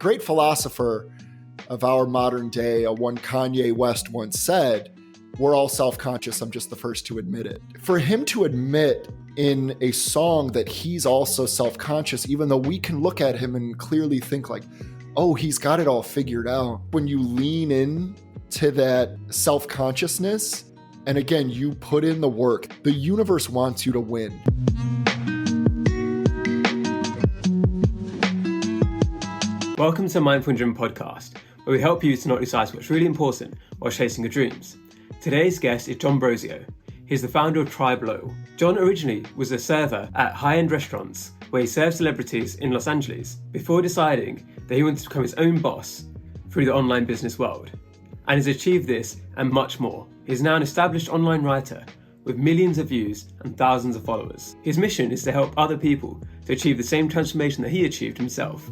great philosopher of our modern day, one Kanye West once said, we're all self-conscious, I'm just the first to admit it. For him to admit in a song that he's also self-conscious, even though we can look at him and clearly think like, oh, he's got it all figured out. When you lean in to that self-consciousness, and again, you put in the work, the universe wants you to win. Welcome to the Mindful and Driven podcast, where we help you to not decide what's really important while chasing your dreams. Today's guest is Jon Brosio. He's the founder of tribeloyal. Jon originally was a server at high-end restaurants where he served celebrities in Los Angeles before deciding that he wanted to become his own boss through the online business world. And has achieved this and much more. He's now an established online writer with millions of views and thousands of followers. His mission is to help other people to achieve the same transformation that he achieved himself,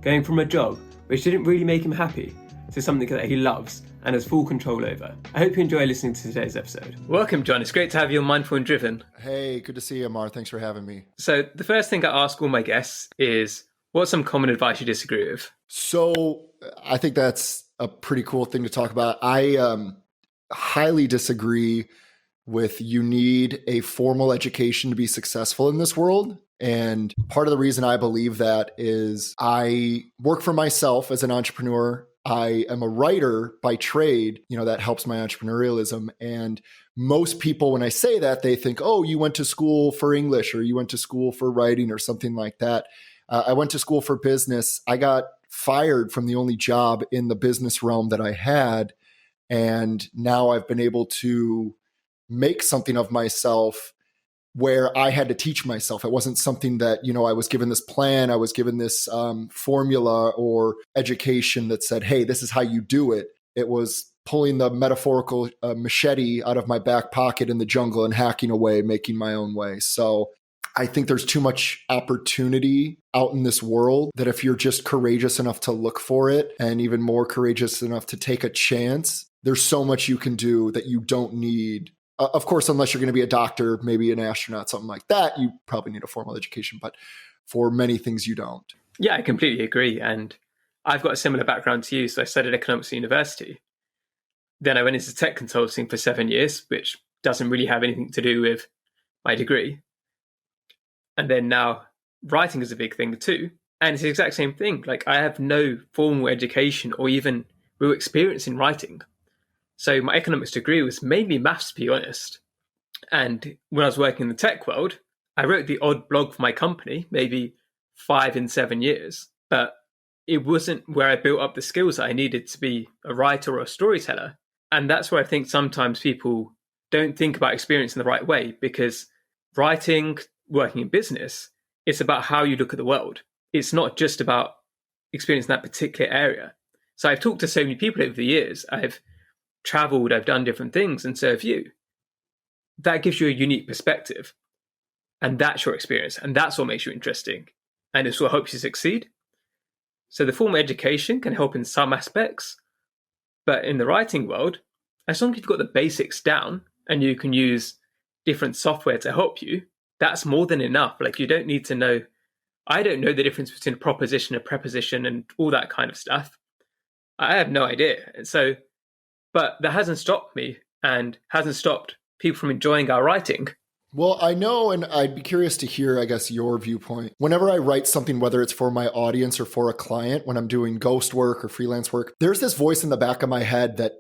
going from a job which didn't really make him happy to something that he loves and has full control over. I hope you enjoy listening to today's episode. Welcome, Jon. It's great to have you on Mindful and Driven. Hey, good to see you, Amar. Thanks for having me. So the first thing I ask all my guests is, what's some common advice you disagree with? So I think that's a pretty cool thing to talk about. I highly disagree with you need a formal education to be successful in this world. And part of the reason I believe that is I work for myself as an entrepreneur. I am a writer by trade, that helps my entrepreneurialism. And most people, when I say that, they think, oh, you went to school for English or you went to school for writing or something like that. I went to school for business. I got fired from the only job in the business realm that I had. And now I've been able to make something of myself where I had to teach myself. It wasn't something that, I was given this plan, I was given this formula or education that said, hey, this is how you do it. It was pulling the metaphorical machete out of my back pocket in the jungle and hacking away, making my own way. So I think there's too much opportunity out in this world that if you're just courageous enough to look for it and even more courageous enough to take a chance, there's so much you can do that you don't need. Of course, unless you're going to be a doctor, maybe an astronaut, something like that, you probably need a formal education. But for many things, you don't. Yeah, I completely agree. And I've got a similar background to you. So I studied economics at university. Then I went into tech consulting for 7 years, which doesn't really have anything to do with my degree. And then now writing is a big thing too. And it's the exact same thing. Like I have no formal education or even real experience in writing. So my economics degree was mainly maths, to be honest. And when I was working in the tech world, I wrote the odd blog for my company, maybe 5 in 7 years. But it wasn't where I built up the skills that I needed to be a writer or a storyteller. And that's where I think sometimes people don't think about experience in the right way, because writing, working in business, it's about how you look at the world. It's not just about experience in that particular area. So I've talked to so many people over the years. I've traveled, I've done different things, and so have you. That gives you a unique perspective. And that's your experience. And that's what makes you interesting. And it's what helps you succeed. So the formal education can help in some aspects. But in the writing world, as long as you've got the basics down and you can use different software to help you, that's more than enough. Like you don't need to know, I don't know the difference between a proposition, a preposition, and all that kind of stuff. I have no idea. And so, but that hasn't stopped me and hasn't stopped people from enjoying our writing. Well, I know, and I'd be curious to hear, I guess, your viewpoint. Whenever I write something, whether it's for my audience or for a client, when I'm doing ghost work or freelance work, there's this voice in the back of my head that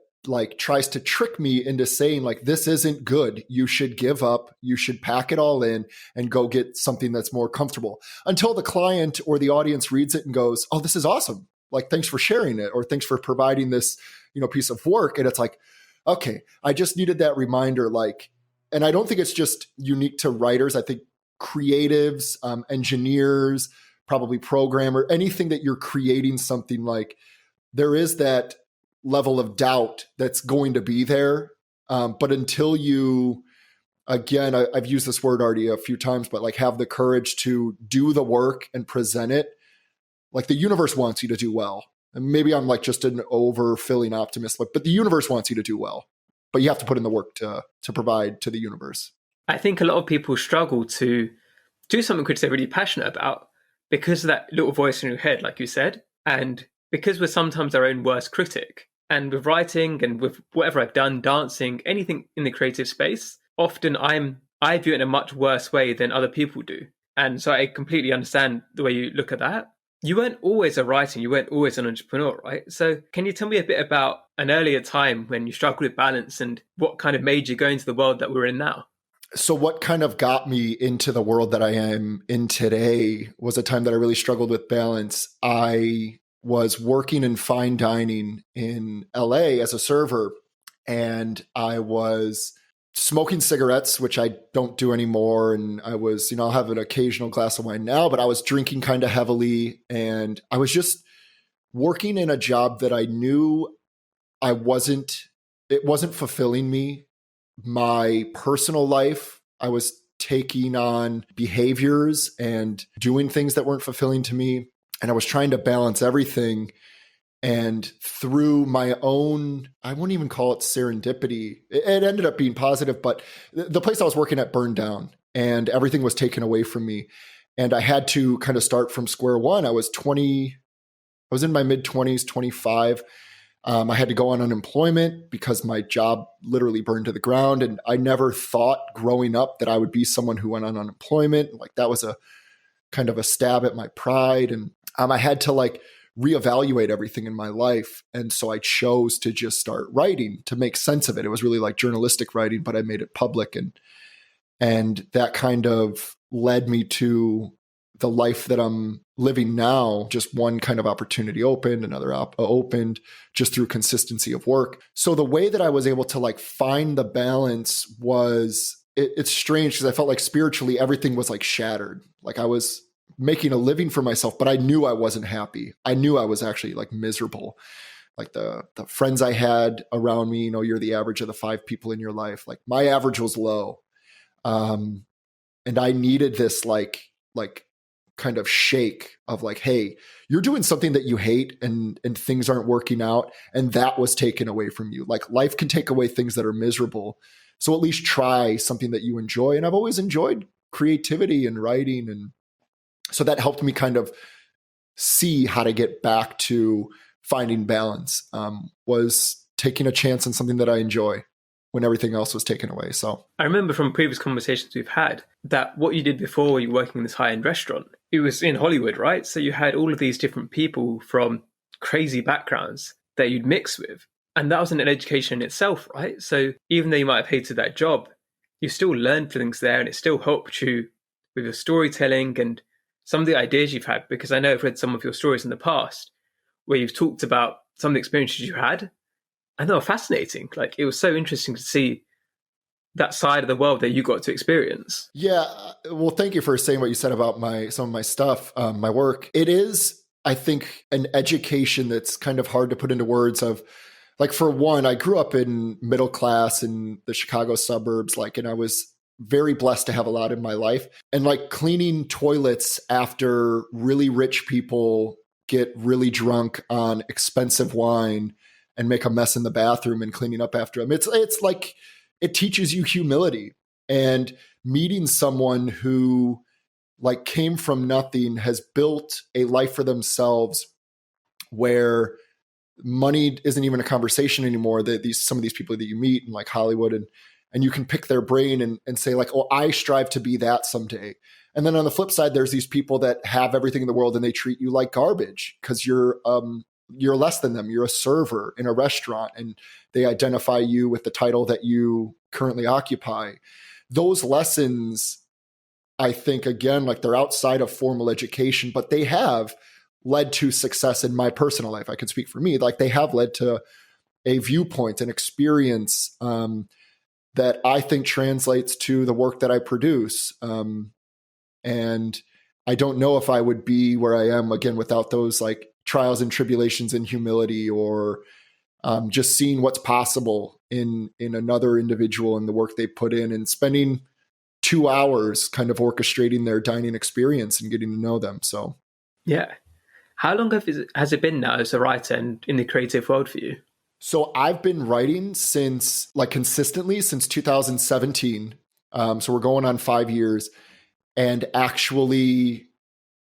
tries to trick me into saying this isn't good. You should give up. You should pack it all in and go get something that's more comfortable, until the client or the audience reads it and goes, oh, this is awesome. Thanks for sharing it, or thanks for providing this, piece of work. And it's okay, I just needed that reminder. And I don't think it's just unique to writers. I think creatives, engineers, probably programmer, anything that you're creating something, there is that level of doubt that's going to be there. But until you, again, I've used this word already a few times, but have the courage to do the work and present it, the universe wants you to do well. And maybe I'm just an overfilling optimist, but the universe wants you to do well. But you have to put in the work to provide to the universe. I think a lot of people struggle to do something which they're really passionate about because of that little voice in your head, like you said. And because we're sometimes our own worst critic, and with writing and with whatever I've done, dancing, anything in the creative space, often I view it in a much worse way than other people do. And so I completely understand the way you look at that. You weren't always a writer, you weren't always an entrepreneur, right? So can you tell me a bit about an earlier time when you struggled with balance and what kind of made you go into the world that we're in now? So what kind of got me into the world that I am in today was a time that I really struggled with balance. I was working in fine dining in LA as a server, and I was smoking cigarettes, which I don't do anymore. And I was, I'll have an occasional glass of wine now, but I was drinking kind of heavily. And I was just working in a job that I knew it wasn't fulfilling me. My personal life, I was taking on behaviors and doing things that weren't fulfilling to me. And I was trying to balance everything. And through my own, I wouldn't even call it serendipity, it ended up being positive, but the place I was working at burned down and everything was taken away from me. And I had to kind of start from square one. I was in my mid 20s, 25. I had to go on unemployment because my job literally burned to the ground. And I never thought growing up that I would be someone who went on unemployment. Like that was a kind of a stab at my pride. And I had to reevaluate everything in my life. And so I chose to just start writing to make sense of it. It was really like journalistic writing, but I made it public. And that kind of led me to the life that I'm living now. Just one kind of opportunity opened, another opened just through consistency of work. So the way that I was able to find the balance was, it's strange because I felt like spiritually everything was shattered. Like I was making a living for myself, but I knew I wasn't happy. I knew I was actually miserable. Like the friends I had around me, you're the average of the 5 people in your life. Like my average was low. And I needed this kind of shake of hey, you're doing something that you hate and things aren't working out. And that was taken away from you. Like life can take away things that are miserable. So at least try something that you enjoy. And I've always enjoyed creativity and writing. And so that helped me kind of see how to get back to finding balance, was taking a chance on something that I enjoy when everything else was taken away. So I remember from previous conversations we've had that what you did before you were working in this high-end restaurant, it was in Hollywood, right? So you had all of these different people from crazy backgrounds that you'd mix with. And that was an education in itself, right? So even though you might have hated that job, you still learned things there and it still helped you with your storytelling and some of the ideas you've had. Because I know I've read some of your stories in the past where you've talked about some of the experiences you had. And they were fascinating. It was so interesting to see that side of the world that you got to experience. Yeah. Well, thank you for saying what you said about some of my stuff, my work. It is, I think, an education that's kind of hard to put into words of, for one, I grew up in middle class in the Chicago suburbs, and I was very blessed to have a lot in my life. And cleaning toilets after really rich people get really drunk on expensive wine and make a mess in the bathroom and cleaning up after them. It's it teaches you humility, and meeting someone who came from nothing, has built a life for themselves where money isn't even a conversation anymore. Some of these people that you meet in Hollywood and you can pick their brain and say oh, I strive to be that someday. And then on the flip side, there's these people that have everything in the world and they treat you like garbage because you're less than them. You're a server in a restaurant and they identify you with the title that you currently occupy. Those lessons, I think, again, they're outside of formal education, but they have led to success in my personal life. I can speak for me. They have led to a viewpoint, an experience that I think translates to the work that I produce. And I don't know if I would be where I am again without those trials and tribulations and humility, or just seeing what's possible in another individual and the work they put in, and spending 2 hours kind of orchestrating their dining experience and getting to know them. So, yeah. How long has it been now as a writer and in the creative world for you? So I've been writing since consistently since 2017. So we're going on 5 years, and actually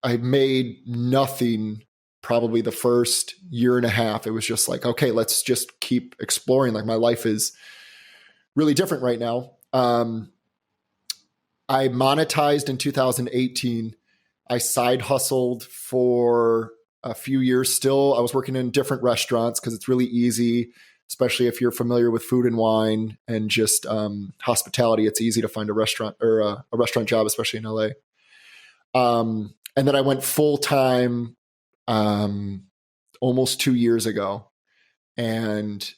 I made nothing probably the first year and a half, it was just like, okay, let's just keep exploring. Like my life is really different right now. I monetized in 2018. I side hustled for a few years still. I was working in different restaurants because it's really easy, especially if you're familiar with food and wine and just hospitality. It's easy to find a restaurant or a restaurant job, especially in LA. And then I went full time almost 2 years ago, and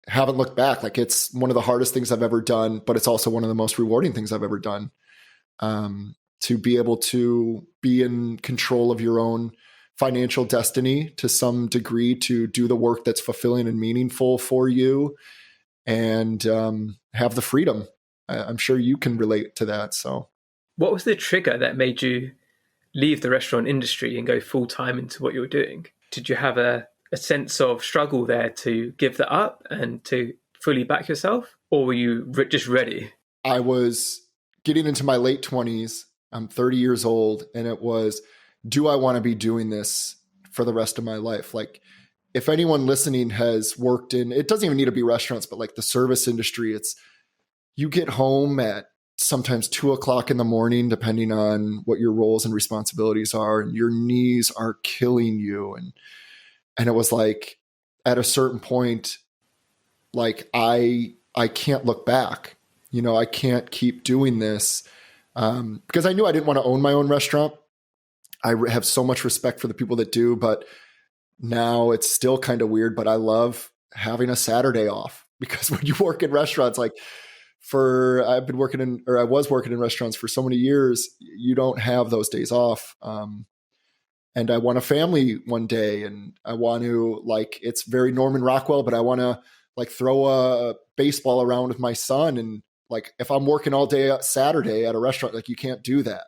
haven't looked back. Like it's one of the hardest things I've ever done, but it's also one of the most rewarding things I've ever done. To be able to be in control of your own financial destiny to some degree, to do the work that's fulfilling and meaningful for you, and have the freedom. I'm sure you can relate to that. So, what was the trigger that made you leave the restaurant industry and go full time into what you were doing? Did you have a sense of struggle there to give that up and to fully back yourself, or were you just ready? I was getting into my late 20s. I'm 30 years old, and it was, do I want to be doing this for the rest of my life? Like, if anyone listening has worked in, it doesn't even need to be restaurants, but like the service industry, it's, you get home at sometimes 2:00 in the morning, depending on what your roles and responsibilities are, and your knees are killing you. And it was like, at a certain point, like I can't look back. I can't keep doing this because I knew I didn't want to own my own restaurant. I have so much respect for the people that do, but now it's still kind of weird, but I love having a Saturday off, because when you work in restaurants, like I was working in restaurants for so many years, you don't have those days off. And I want a family one day, and I want to, like, it's very Norman Rockwell, but I want to like throw a baseball around with my son. And like, if I'm working all day Saturday at a restaurant, like you can't do that.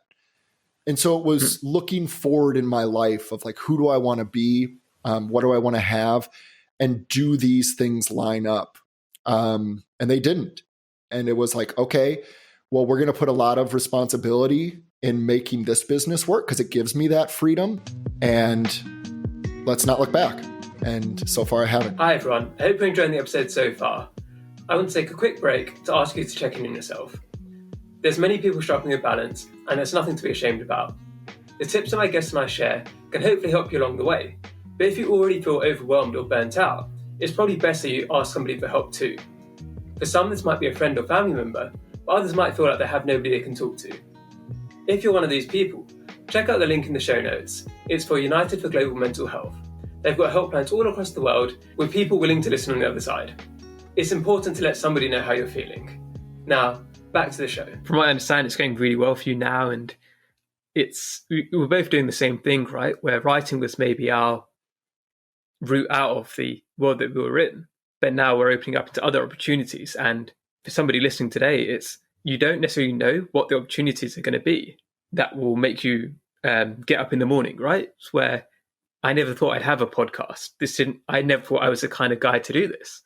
And so it was looking forward in my life of like, who do I want to be? What do I want to have? And do these things line up? And they didn't. And it was like, okay, well, we're going to put a lot of responsibility in making this business work because it gives me that freedom. And let's not look back. And so far I haven't. Hi everyone, I hope you're enjoying the episode so far. I want to take a quick break to ask you to check in on yourself. There's many people struggling with balance, and there's nothing to be ashamed about. The tips that my guests and I share can hopefully help you along the way. But if you already feel overwhelmed or burnt out, it's probably best that you ask somebody for help too. For some, this might be a friend or family member, but others might feel like they have nobody they can talk to. If you're one of these people, check out the link in the show notes. It's for United for Global Mental Health. They've got helplines all across the world with people willing to listen on the other side. It's important to let somebody know how you're feeling. Now, back to the show. From what I understand, it's going really well for you now, and we're both doing the same thing, right? Where writing was maybe our route out of the world that we were in, but now we're opening up into other opportunities. And for somebody listening today, it's, you don't necessarily know what the opportunities are going to be that will make you get up in the morning, right? It's where I never thought I'd have a podcast. I never thought I was the kind of guy to do this.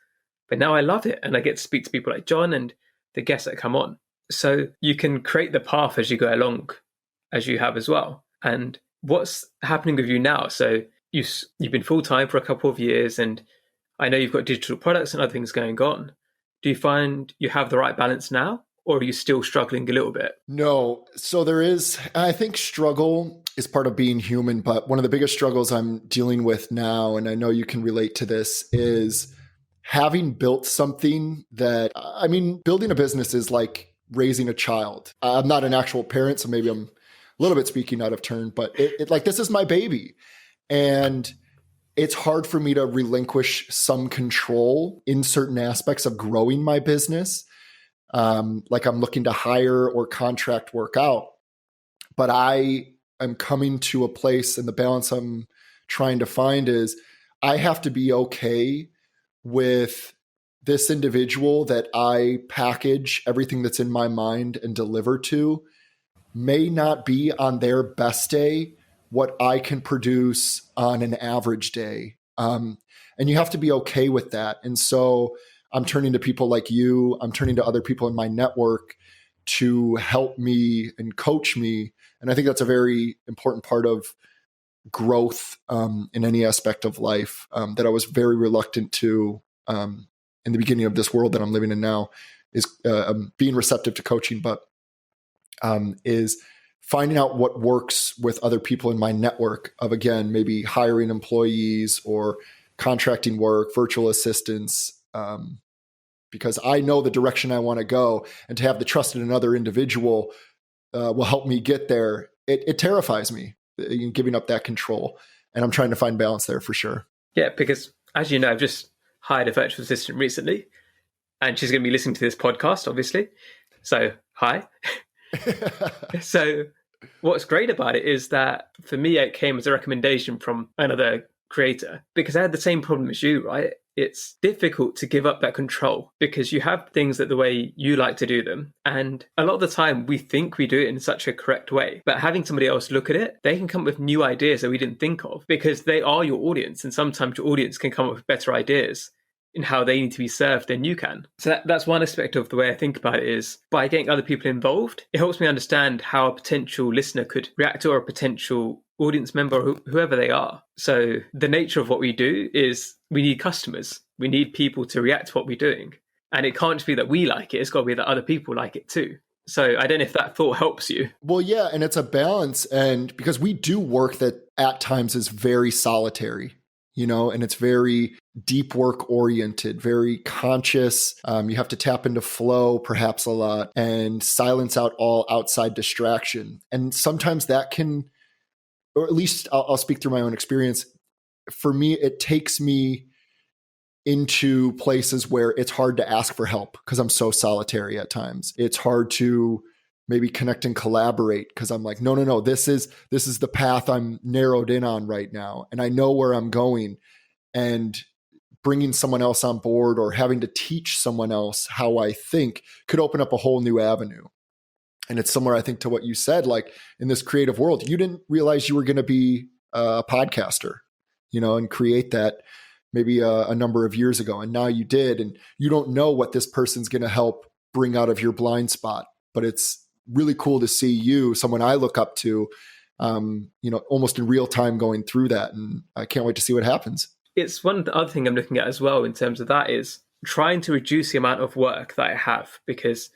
But now I love it, and I get to speak to people like Jon and the guests that come on. So you can create the path as you go along, as you have as well. And what's happening with you now? So you've been full-time for a couple of years, and I know you've got digital products and other things going on. Do you find you have the right balance now, or are you still struggling a little bit? No. So there is, I think struggle is part of being human, but one of the biggest struggles I'm dealing with now, and I know you can relate to this, is having built something that, I mean, building a business is like raising a child. I'm not an actual parent, so maybe I'm a little bit speaking out of turn, but like, this is my baby. And it's hard for me to relinquish some control in certain aspects of growing my business. Like I'm looking to hire or contract work out, but I am coming to a place, and the balance I'm trying to find is I have to be okay with this individual that I package everything that's in my mind and deliver to may not be on their best day what I can produce on an average day. And you have to be okay with that. And so I'm turning to people like you. I'm turning to other people in my network to help me and coach me. And I think that's a very important part of growth in any aspect of life that I was very reluctant to in the beginning of this world that I'm living in now is being receptive to coaching, but is finding out what works with other people in my network of, again, maybe hiring employees or contracting work, virtual assistants, because I know the direction I want to go, and to have the trust in another individual will help me get there. It terrifies me, giving up that control. And I'm trying to find balance there for sure. Yeah, because as you know, I've just hired a virtual assistant recently, and she's going to be listening to this podcast, obviously. So, hi. So what's great about it is that for me, it came as a recommendation from another creator, because I had the same problem as you, right? It's difficult to give up that control because you have things that the way you like to do them. And a lot of the time we think we do it in such a correct way, but having somebody else look at it, they can come up with new ideas that we didn't think of because they are your audience. And sometimes your audience can come up with better ideas in how they need to be served than you can. So that's one aspect of the way I think about it, is by getting other people involved, it helps me understand how a potential listener could react, or a potential audience member, or whoever they are. So the nature of what we do is we need customers. We need people to react to what we're doing. And it can't just be that we like it. It's got to be that other people like it too. So I don't know if that thought helps you. Well, yeah, and it's a balance. And because we do work that at times is very solitary, and it's very deep work oriented, very conscious. You have to tap into flow perhaps a lot and silence out all outside distraction. And sometimes that can, or at least I'll speak through my own experience. For me, it takes me into places where it's hard to ask for help because I'm so solitary at times. It's hard to maybe connect and collaborate because I'm like, no, this is the path I'm narrowed in on right now. And I know where I'm going, and bringing someone else on board or having to teach someone else how I think could open up a whole new avenue. And it's similar, I think, to what you said, like in this creative world, you didn't realize you were going to be a podcaster, and create that maybe a number of years ago. And now you did, and you don't know what this person's going to help bring out of your blind spot, but it's really cool to see you, someone I look up to, almost in real time going through that. And I can't wait to see what happens. It's one other thing I'm looking at as well in terms of that is trying to reduce the amount of work that I have, because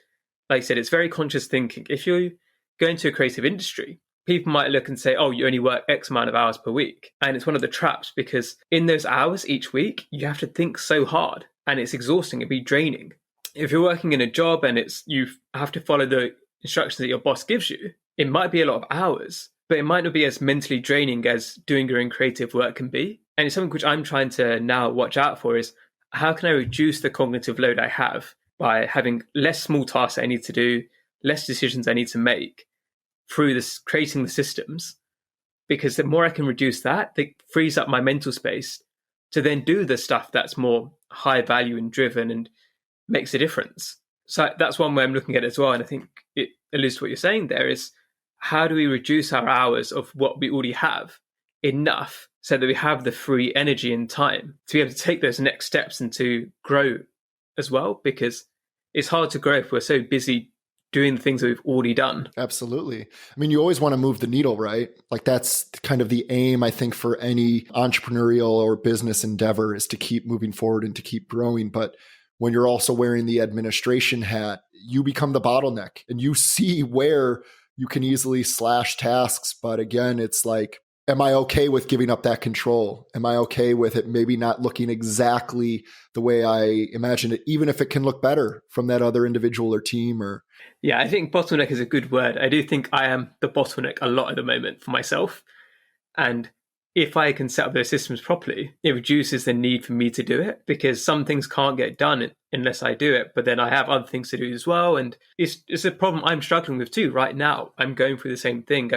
like I said, it's very conscious thinking. If you go into a creative industry, people might look and say, oh, you only work X amount of hours per week. And it's one of the traps, because in those hours each week, you have to think so hard and it's exhausting. It'd be draining. If you're working in a job and you have to follow the instructions that your boss gives you, it might be a lot of hours, but it might not be as mentally draining as doing your own creative work can be. And it's something which I'm trying to now watch out for, is how can I reduce the cognitive load I have by having less small tasks I need to do, less decisions I need to make through this, creating the systems. Because the more I can reduce that, it frees up my mental space to then do the stuff that's more high value and driven and makes a difference. So that's one way I'm looking at it as well. And I think it alludes to what you're saying there, is how do we reduce our hours of what we already have enough so that we have the free energy and time to be able to take those next steps and to grow as well? Because it's hard to grow if we're so busy doing the things that we've already done. Absolutely. I mean, you always want to move the needle, right? Like that's kind of the aim, I think, for any entrepreneurial or business endeavor, is to keep moving forward and to keep growing. But when you're also wearing the administration hat, you become the bottleneck and you see where you can easily slash tasks. But again, it's like, am I okay with giving up that control? Am I okay with it maybe not looking exactly the way I imagined it, even if it can look better from that other individual or team? Or yeah, I think bottleneck is a good word. I do think I am the bottleneck a lot at the moment for myself. And if I can set up those systems properly, it reduces the need for me to do it, because some things can't get done unless I do it. But then I have other things to do as well. And it's a problem I'm struggling with too right now. I'm going through the same thing.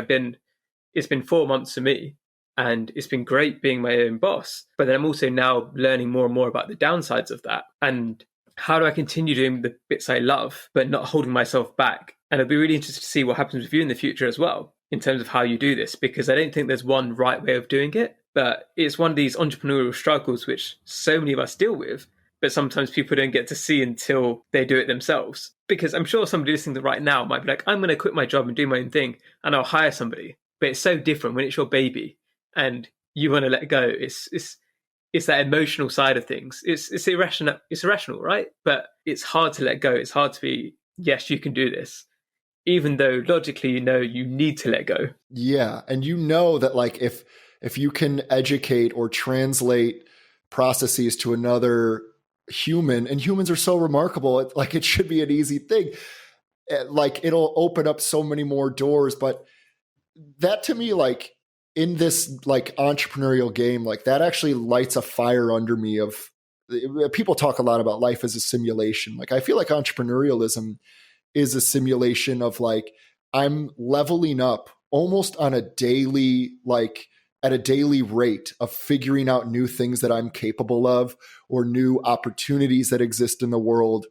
It's been 4 months for me, and it's been great being my own boss. But then I'm also now learning more and more about the downsides of that. And how do I continue doing the bits I love, but not holding myself back? And I'd be really interested to see what happens with you in the future as well, in terms of how you do this, because I don't think there's one right way of doing it, but it's one of these entrepreneurial struggles which so many of us deal with, but sometimes people don't get to see until they do it themselves. Because I'm sure somebody listening right now might be like, I'm going to quit my job and do my own thing, and I'll hire somebody. But it's so different when it's your baby and you want to let go. It's that emotional side of things. It's irrational. It's irrational, right? But it's hard to let go. It's hard to be, yes, you can do this, even though logically you know you need to let go. Yeah. And you know that like if you can educate or translate processes to another human, and humans are so remarkable, like it should be an easy thing. Like it'll open up so many more doors. But that to me, like in this like entrepreneurial game, like that actually lights a fire under me of people talk a lot about life as a simulation. Like I feel like entrepreneurialism is a simulation of like I'm leveling up almost on a daily, like at a daily rate of figuring out new things that I'm capable of or new opportunities that exist in the world.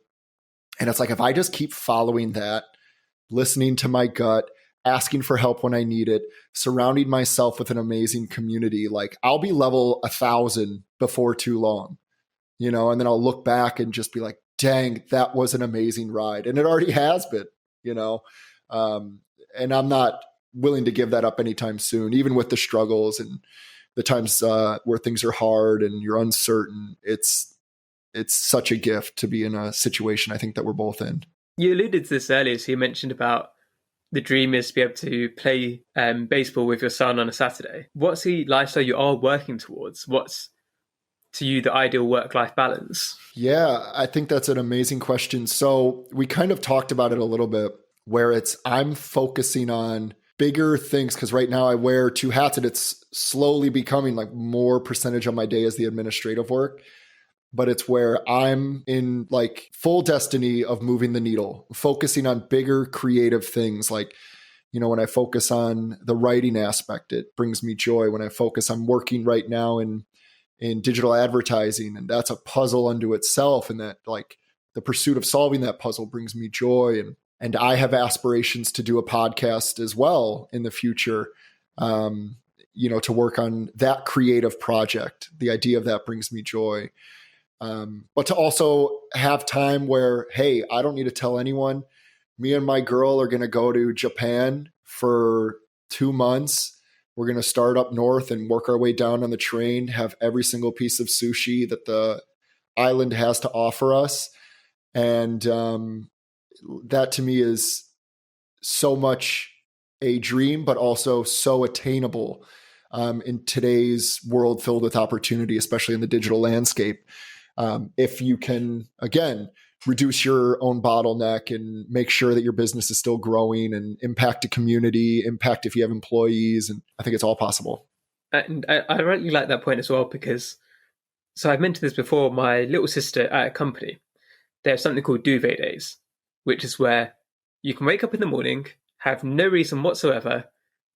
And it's like if I just keep following that, listening to my gut, asking for help when I need it, surrounding myself with an amazing community, like I'll be level 1,000 before too long, you know, and then I'll look back and just be like, dang, that was an amazing ride. And it already has been, you know, and I'm not willing to give that up anytime soon, even with the struggles and the times where things are hard and you're uncertain. It's such a gift to be in a situation I think that we're both in. You alluded to this earlier, so you mentioned about the dream is to be able to play baseball with your son on a Saturday. What's the lifestyle you are working towards? What's, to you, the ideal work-life balance? Yeah, I think that's an amazing question. So we kind of talked about it a little bit, where it's I'm focusing on bigger things because right now I wear two hats and it's slowly becoming like more percentage of my day as the administrative work. But it's where I'm in like full destiny of moving the needle, focusing on bigger creative things. Like, you know, when I focus on the writing aspect, it brings me joy. When I focus, I'm working right now in digital advertising, and that's a puzzle unto itself. And that like the pursuit of solving that puzzle brings me joy. And I have aspirations to do a podcast as well in the future. You know, to work on that creative project. The idea of that brings me joy. But to also have time where, hey, I don't need to tell anyone. Me and my girl are going to go to Japan for 2 months. We're going to start up north and work our way down on the train, have every single piece of sushi that the island has to offer us. And that to me is so much a dream, but also so attainable in today's world filled with opportunity, especially in the digital landscape. If you can, again, reduce your own bottleneck and make sure that your business is still growing and impact a community, impact if you have employees. And I think it's all possible. And I really like that point as well, because, so I've mentioned this before, my little sister at a company, they have something called duvet days, which is where you can wake up in the morning, have no reason whatsoever,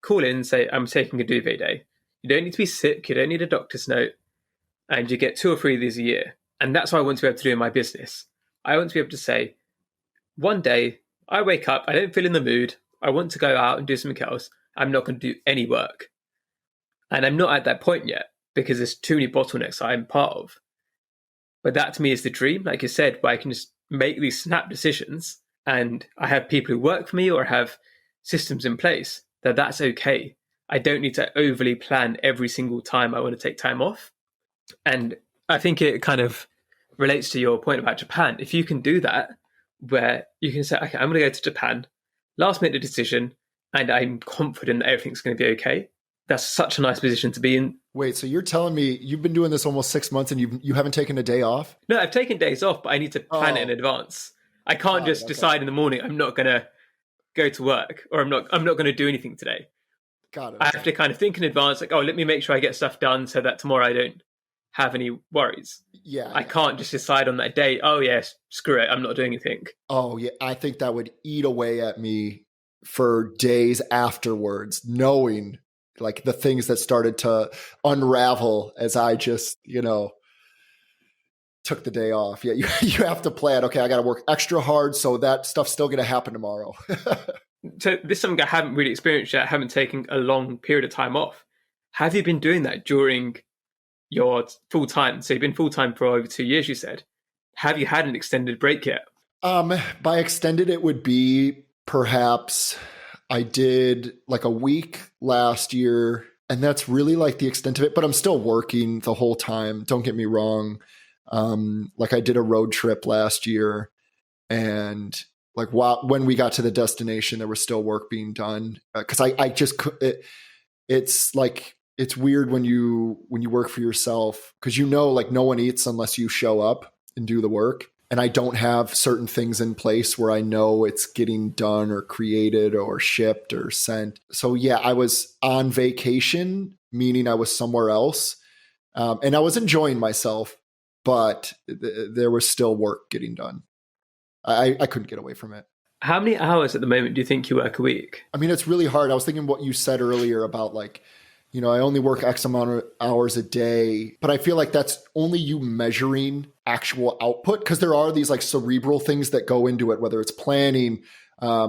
call in and say, I'm taking a duvet day. You don't need to be sick. You don't need a doctor's note. And you get 2 or 3 of these a year. And that's what I want to be able to do in my business. I want to be able to say, one day I wake up, I don't feel in the mood, I want to go out and do something else. I'm not going to do any work. And I'm not at that point yet because there's too many bottlenecks I'm part of. But that to me is the dream, like you said, where I can just make these snap decisions and I have people who work for me or have systems in place that's okay. I don't need to overly plan every single time I want to take time off. And I think it kind of relates to your point about Japan. If you can do that, where you can say, okay, I'm going to go to Japan, last minute decision, and I'm confident that everything's going to be okay. That's such a nice position to be in. Wait, so you're telling me you've been doing this almost 6 months and you haven't taken a day off? No, I've taken days off, but I need to plan it in advance. I can't just decide in the morning I'm not going to go to work or I'm not going to do anything today. Got it. I have to kind of think in advance, like, oh, let me make sure I get stuff done so that tomorrow I don't have any worries. Yeah. I can't just decide on that day, oh yes, screw it, I'm not doing anything. Oh yeah, I think that would eat away at me for days afterwards, knowing like the things that started to unravel as I just, you know, took the day off. Yeah, you have to plan, okay, I got to work extra hard so that stuff's still going to happen tomorrow. So this is something I haven't really experienced yet. I haven't taken a long period of time off. Have you been doing that during your full time? So you've been full time for over 2 years, you said. Have you had an extended break yet? By extended, it would be perhaps I did like a week last year And that's really like the extent of it, but I'm still working the whole time. Don't get me wrong. Like I did a road trip last year, and like when we got to the destination, there was still work being done. Cause I just, it's like, it's weird when you work for yourself, because like no one eats unless you show up and do the work. And I don't have certain things in place where I know it's getting done or created or shipped or sent. So yeah, I was on vacation, meaning I was somewhere else. And I was enjoying myself, but there was still work getting done. I couldn't get away from it. How many hours at the moment do you think you work a week? I mean, it's really hard. I was thinking what you said earlier about like, I only work X amount of hours a day, but I feel like that's only you measuring actual output, because there are these like cerebral things that go into it, whether it's planning,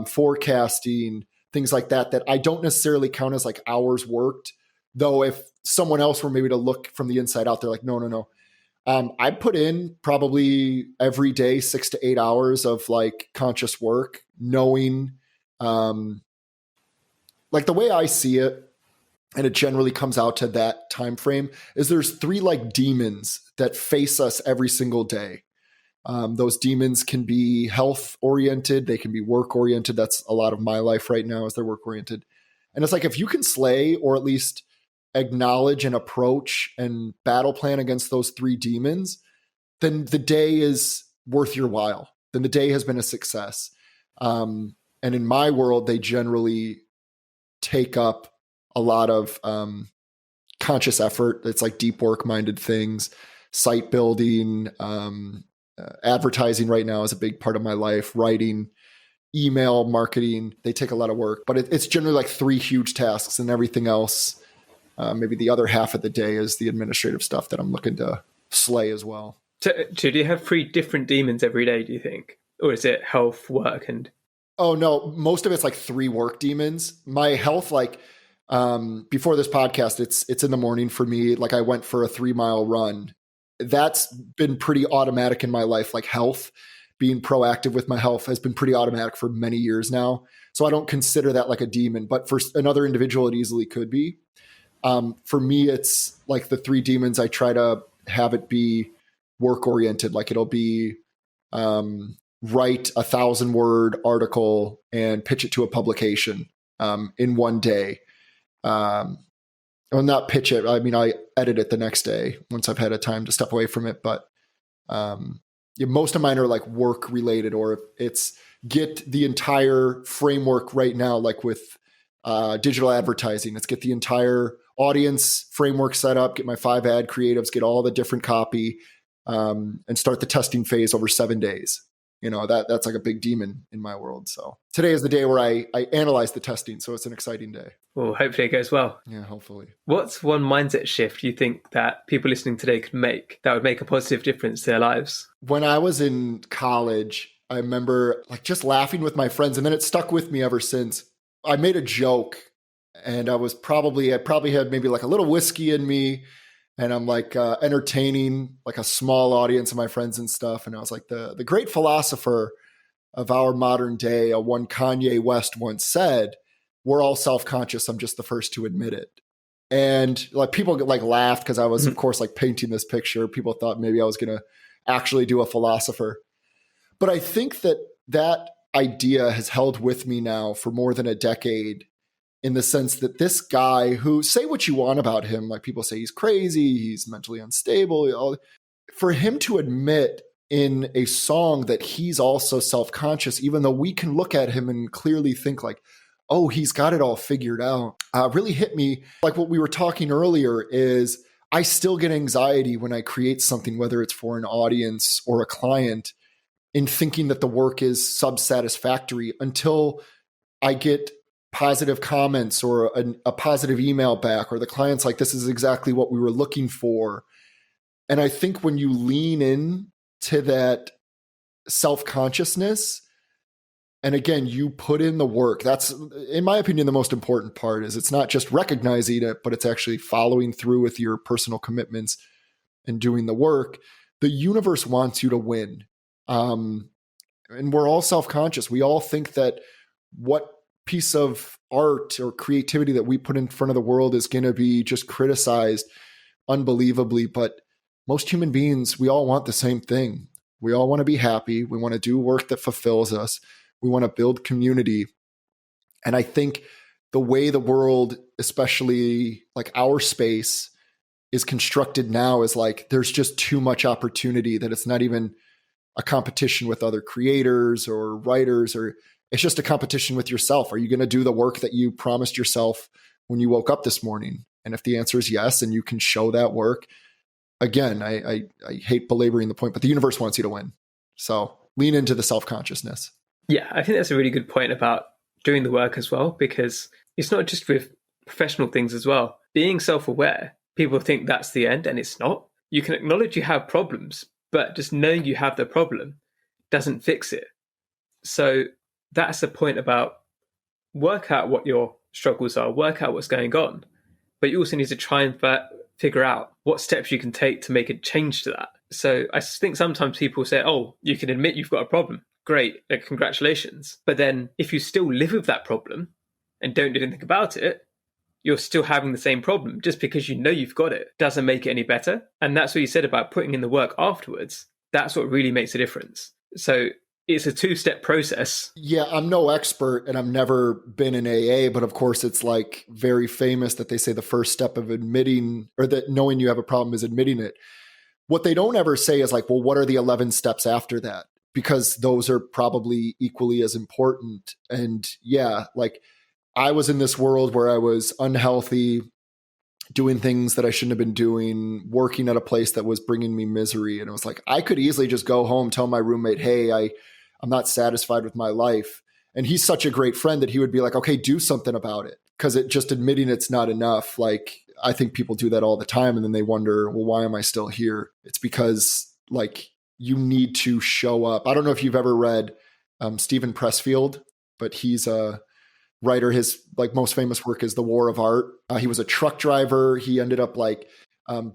forecasting, things like that I don't necessarily count as like hours worked. Though if someone else were maybe to look from the inside out, they're like, no. I put in probably every day 6 to 8 hours of like conscious work, knowing, like the way I see it, and it generally comes out to that time frame, is there's 3 like demons that face us every single day. Those demons can be health oriented, they can be work oriented. That's a lot of my life right now, is they're work oriented. And it's like, if you can slay or at least acknowledge and approach and battle plan against those 3 demons, then the day is worth your while. Then the day has been a success. And in my world, they generally take up a lot of conscious effort. It's like deep work minded things, site building, advertising right now is a big part of my life, writing, email marketing. They take a lot of work, but it's generally like 3 huge tasks, and everything else, maybe the other half of the day, is the administrative stuff that I'm looking to slay as well. So do you have 3 different demons every day, do you think? Or is it health, work, and... Oh no, most of it's like 3 work demons. My health, like, before this podcast, it's in the morning for me. Like I went for a 3-mile run. That's been pretty automatic in my life. Like health, being proactive with my health has been pretty automatic for many years now. So I don't consider that like a demon, but for another individual, it easily could be. For me, it's like the 3 demons. I try to have it be work oriented. Like it'll be, write a 1,000-word article and pitch it to a publication, in one day. Well, not pitch it. I mean, I edit it the next day once I've had a time to step away from it. But most of mine are like work related, or it's get the entire framework right now, like with digital advertising. It's get the entire audience framework set up, get my 5 ad creatives, get all the different copy, and start the testing phase over 7 days. That's like a big demon in my world. So today is the day where I analyze the testing. So it's an exciting day. Well, hopefully it goes well. Yeah, hopefully. What's one mindset shift you think that people listening today could make that would make a positive difference to their lives? When I was in college, I remember like just laughing with my friends, and then it stuck with me ever since. I made a joke, and I probably had maybe like a little whiskey in me, and I'm like entertaining like a small audience of my friends and stuff. And I was like, the great philosopher of our modern day, one Kanye West once said, "We're all self-conscious. I'm just the first to admit it." And like people like laughed because I was, of course, like painting this picture. People thought maybe I was going to actually do a philosopher. But I think that idea has held with me now for more than a decade, in the sense that this guy, who, say what you want about him, like people say he's crazy, he's mentally unstable, for him to admit in a song that he's also self-conscious, even though we can look at him and clearly think like, oh, he's got it all figured out, really hit me. Like what we were talking earlier is I still get anxiety when I create something, whether it's for an audience or a client, in thinking that the work is sub-satisfactory until I get positive comments or a positive email back, or the client's like, this is exactly what we were looking for. And I think when you lean in to that self-consciousness, and again, you put in the work, that's, in my opinion, the most important part. Is it's not just recognizing it, but it's actually following through with your personal commitments and doing the work. The universe wants you to win. And we're all self-conscious. We all think that what piece of art or creativity that we put in front of the world is going to be just criticized unbelievably. But most human beings, we all want the same thing. We all want to be happy. We want to do work that fulfills us. We want to build community. And I think the way the world, especially like our space, is constructed now is like there's just too much opportunity that it's not even a competition with other creators or writers, or it's just a competition with yourself. Are you going to do the work that you promised yourself when you woke up this morning? And if the answer is yes, and you can show that work, again, I hate belaboring the point, but the universe wants you to win. So lean into the self-consciousness. Yeah, I think that's a really good point about doing the work as well, because it's not just with professional things as well. Being self-aware, people think that's the end, and it's not. You can acknowledge you have problems, but just knowing you have the problem doesn't fix it. So that's the point about work out what your struggles are, work out what's going on, but you also need to try and figure out what steps you can take to make a change to that. So I think sometimes people say, oh, you can admit you've got a problem. Great, congratulations. But then if you still live with that problem and don't do anything about it, you're still having the same problem. Just because you know you've got it doesn't make it any better. And that's what you said about putting in the work afterwards. That's what really makes a difference. So it's a two-step process. Yeah, I'm no expert and I've never been in AA, but of course it's like very famous that they say the first step of admitting, or that knowing you have a problem, is admitting it. What they don't ever say is like, well, what are the 11 steps after that? Because those are probably equally as important. And yeah, like I was in this world where I was unhealthy, doing things that I shouldn't have been doing, working at a place that was bringing me misery. And it was like, I could easily just go home, tell my roommate, hey, I'm not satisfied with my life. And he's such a great friend that he would be like, okay, do something about it. Because it just admitting it's not enough. Like, I think people do that all the time. And then they wonder, well, why am I still here? It's because like you need to show up. I don't know if you've ever read Stephen Pressfield, but he's a writer. His like most famous work is The War of Art. He was a truck driver. He ended up like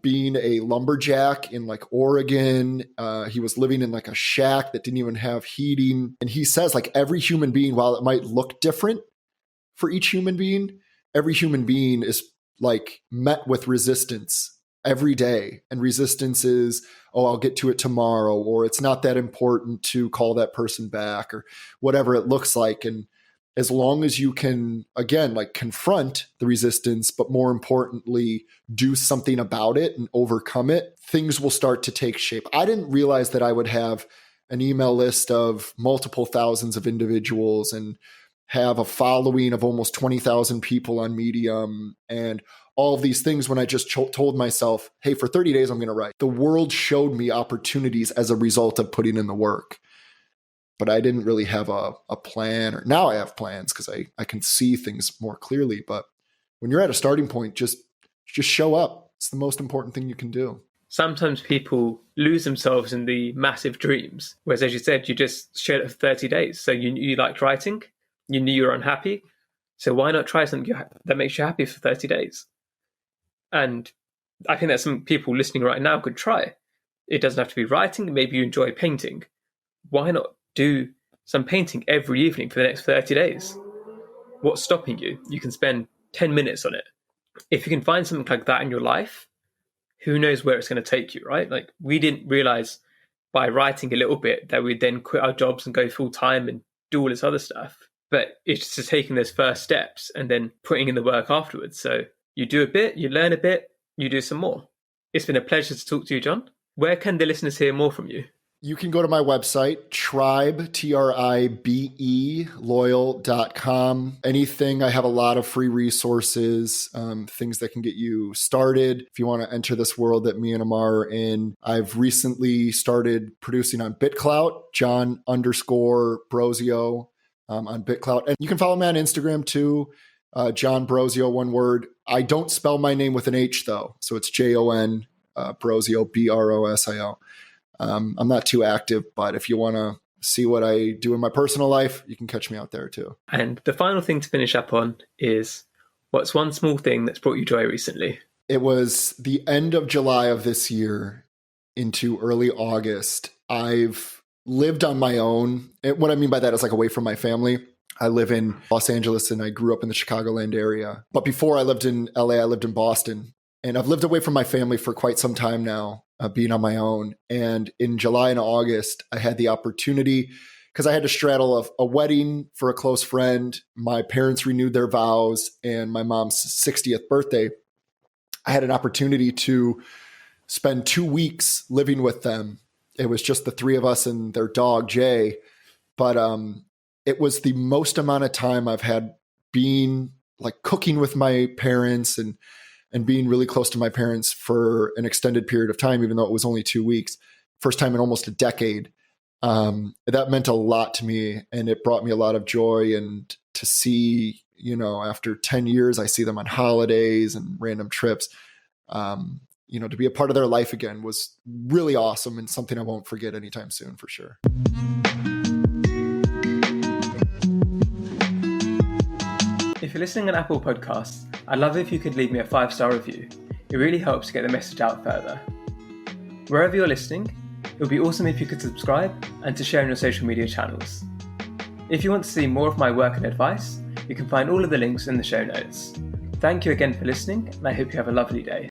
being a lumberjack in like Oregon. He was living in like a shack that didn't even have heating. And he says like every human being, while it might look different for each human being, every human being is like met with resistance every day. And resistance is, oh, I'll get to it tomorrow, or it's not that important to call that person back, or whatever it looks like. And as long as you can, again, like confront the resistance, but more importantly, do something about it and overcome it, things will start to take shape. I didn't realize that I would have an email list of multiple thousands of individuals and have a following of almost 20,000 people on Medium and all of these things when I just told myself, hey, for 30 days, I'm going to write. The world showed me opportunities as a result of putting in the work. But I didn't really have a plan, or now I have plans because I can see things more clearly. But when you're at a starting point, just show up. It's the most important thing you can do. Sometimes people lose themselves in the massive dreams. Whereas, as you said, you just shared it for 30 days. So you liked writing, you knew you were unhappy. So why not try something that makes you happy for 30 days? And I think that some people listening right now could try. It doesn't have to be writing. Maybe you enjoy painting. Why not do some painting every evening for the next 30 days? What's stopping you? You can spend 10 minutes on it. If you can find something like that in your life, who knows where it's going to take you, right? Like, we didn't realize by writing a little bit that we'd then quit our jobs and go full time and do all this other stuff. But it's just taking those first steps and then putting in the work afterwards. So you do a bit, you learn a bit, you do some more. It's been a pleasure to talk to you, Jon. Where can the listeners hear more from you? You can go to my website, tribe, Tribe, loyal.com. Anything, I have a lot of free resources, things that can get you started. If you want to enter this world that me and Amar are in, I've recently started producing on BitClout, Jon_Brosio on BitClout. And you can follow me on Instagram too, Jon Brosio, one word. I don't spell my name with an H though. So it's Jon Brosio, Brosio. I'm not too active, but if you want to see what I do in my personal life, you can catch me out there too. And the final thing to finish up on is, what's one small thing that's brought you joy recently? It was the end of July of this year into early August. I've lived on my own. And what I mean by that is like away from my family I live in Los Angeles and I grew up in the Chicagoland area. But before I lived in LA, I lived in Boston. And I've lived away from my family for quite some time now, being on my own. And in July and August, I had the opportunity, because I had to straddle a wedding for a close friend. My parents renewed their vows and my mom's 60th birthday. I had an opportunity to spend 2 weeks living with them. It was just the three of us and their dog, Jay. But it was the most amount of time I've had being like cooking with my parents and being really close to my parents for an extended period of time, even though it was only 2 weeks. First time in almost a decade. That meant a lot to me, and it brought me a lot of joy. And to see, after 10 years, I see them on holidays and random trips. To be a part of their life again was really awesome and something I won't forget anytime soon, for sure. If you're listening on Apple Podcasts, I'd love if you could leave me a 5-star review. It really helps get the message out further. Wherever you're listening, it would be awesome if you could subscribe and to share on your social media channels. If you want to see more of my work and advice, you can find all of the links in the show notes. Thank you again for listening, and I hope you have a lovely day.